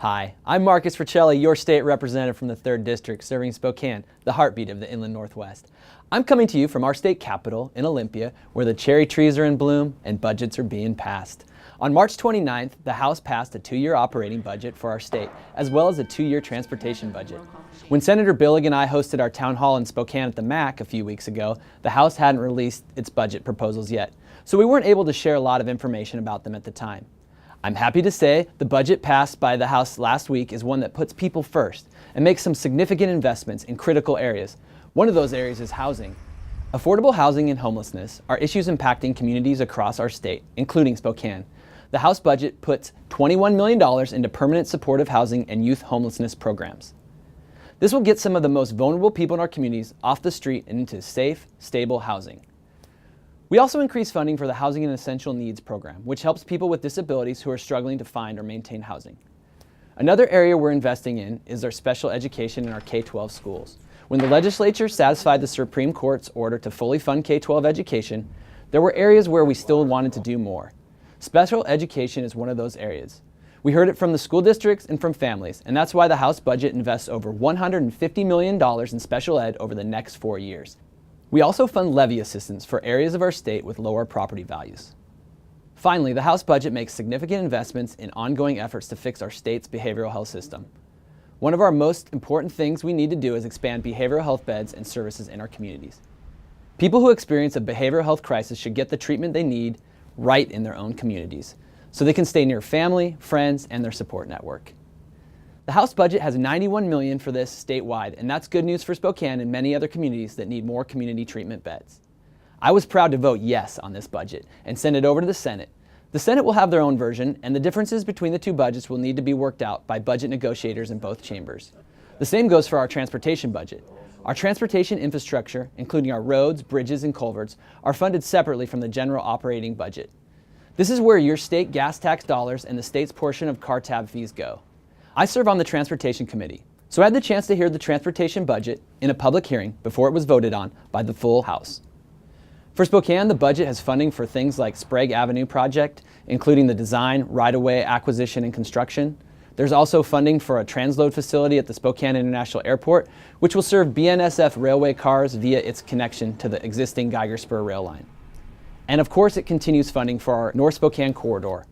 Hi, I'm Marcus Riccelli, your state representative from the 3rd District, serving Spokane, the heartbeat of the Inland Northwest. I'm coming to you from our state capital in Olympia, where the cherry trees are in bloom and budgets are being passed. On March 29th, the House passed a 2-year operating budget for our state, as well as a 2-year transportation budget. When Senator Billig and I hosted our town hall in Spokane at the MAC a few weeks ago, the House hadn't released its budget proposals yet, so we weren't able to share a lot of information about them at the time. I'm happy to say the budget passed by the House last week is one that puts people first and makes some significant investments in critical areas. One of those areas is housing. Affordable housing and homelessness are issues impacting communities across our state, including Spokane. The House budget puts $21 million into permanent supportive housing and youth homelessness programs. This will get some of the most vulnerable people in our communities off the street and into safe, stable housing. We also increase funding for the Housing and Essential Needs program, which helps people with disabilities who are struggling to find or maintain housing. Another area we're investing in is our special education in our K-12 schools. When the legislature satisfied the Supreme Court's order to fully fund K-12 education, there were areas where we still wanted to do more. Special education is one of those areas. We heard it from the school districts and from families, and that's why the House budget invests over $150 million in special ed over the next 4 years. We also fund levy assistance for areas of our state with lower property values. Finally, the House budget makes significant investments in ongoing efforts to fix our state's behavioral health system. One of our most important things we need to do is expand behavioral health beds and services in our communities. People who experience a behavioral health crisis should get the treatment they need right in their own communities, so they can stay near family, friends, and their support network. The House budget has $91 million for this statewide, and that's good news for Spokane and many other communities that need more community treatment beds. I was proud to vote yes on this budget and send it over to the Senate. The Senate will have their own version, and the differences between the two budgets will need to be worked out by budget negotiators in both chambers. The same goes for our transportation budget. Our transportation infrastructure, including our roads, bridges, and culverts, are funded separately from the general operating budget. This is where your state gas tax dollars and the state's portion of car tab fees go. I serve on the Transportation Committee, so I had the chance to hear the transportation budget in a public hearing before it was voted on by the full House. For Spokane, the budget has funding for things like Sprague Avenue project, including the design, right-of-way acquisition, and construction. There's also funding for a transload facility at the Spokane International Airport, which will serve BNSF railway cars via its connection to the existing Geiger Spur rail line. And of course, it continues funding for our North Spokane corridor.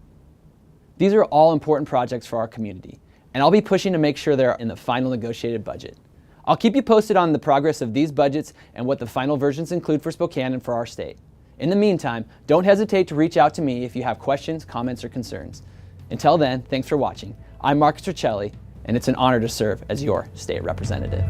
These are all important projects for our community, and I'll be pushing to make sure they're in the final negotiated budget. I'll keep you posted on the progress of these budgets and what the final versions include for Spokane and for our state. In the meantime, don't hesitate to reach out to me if you have questions, comments, or concerns. Until then, thanks for watching. I'm Marcus Riccelli, and it's an honor to serve as your state representative.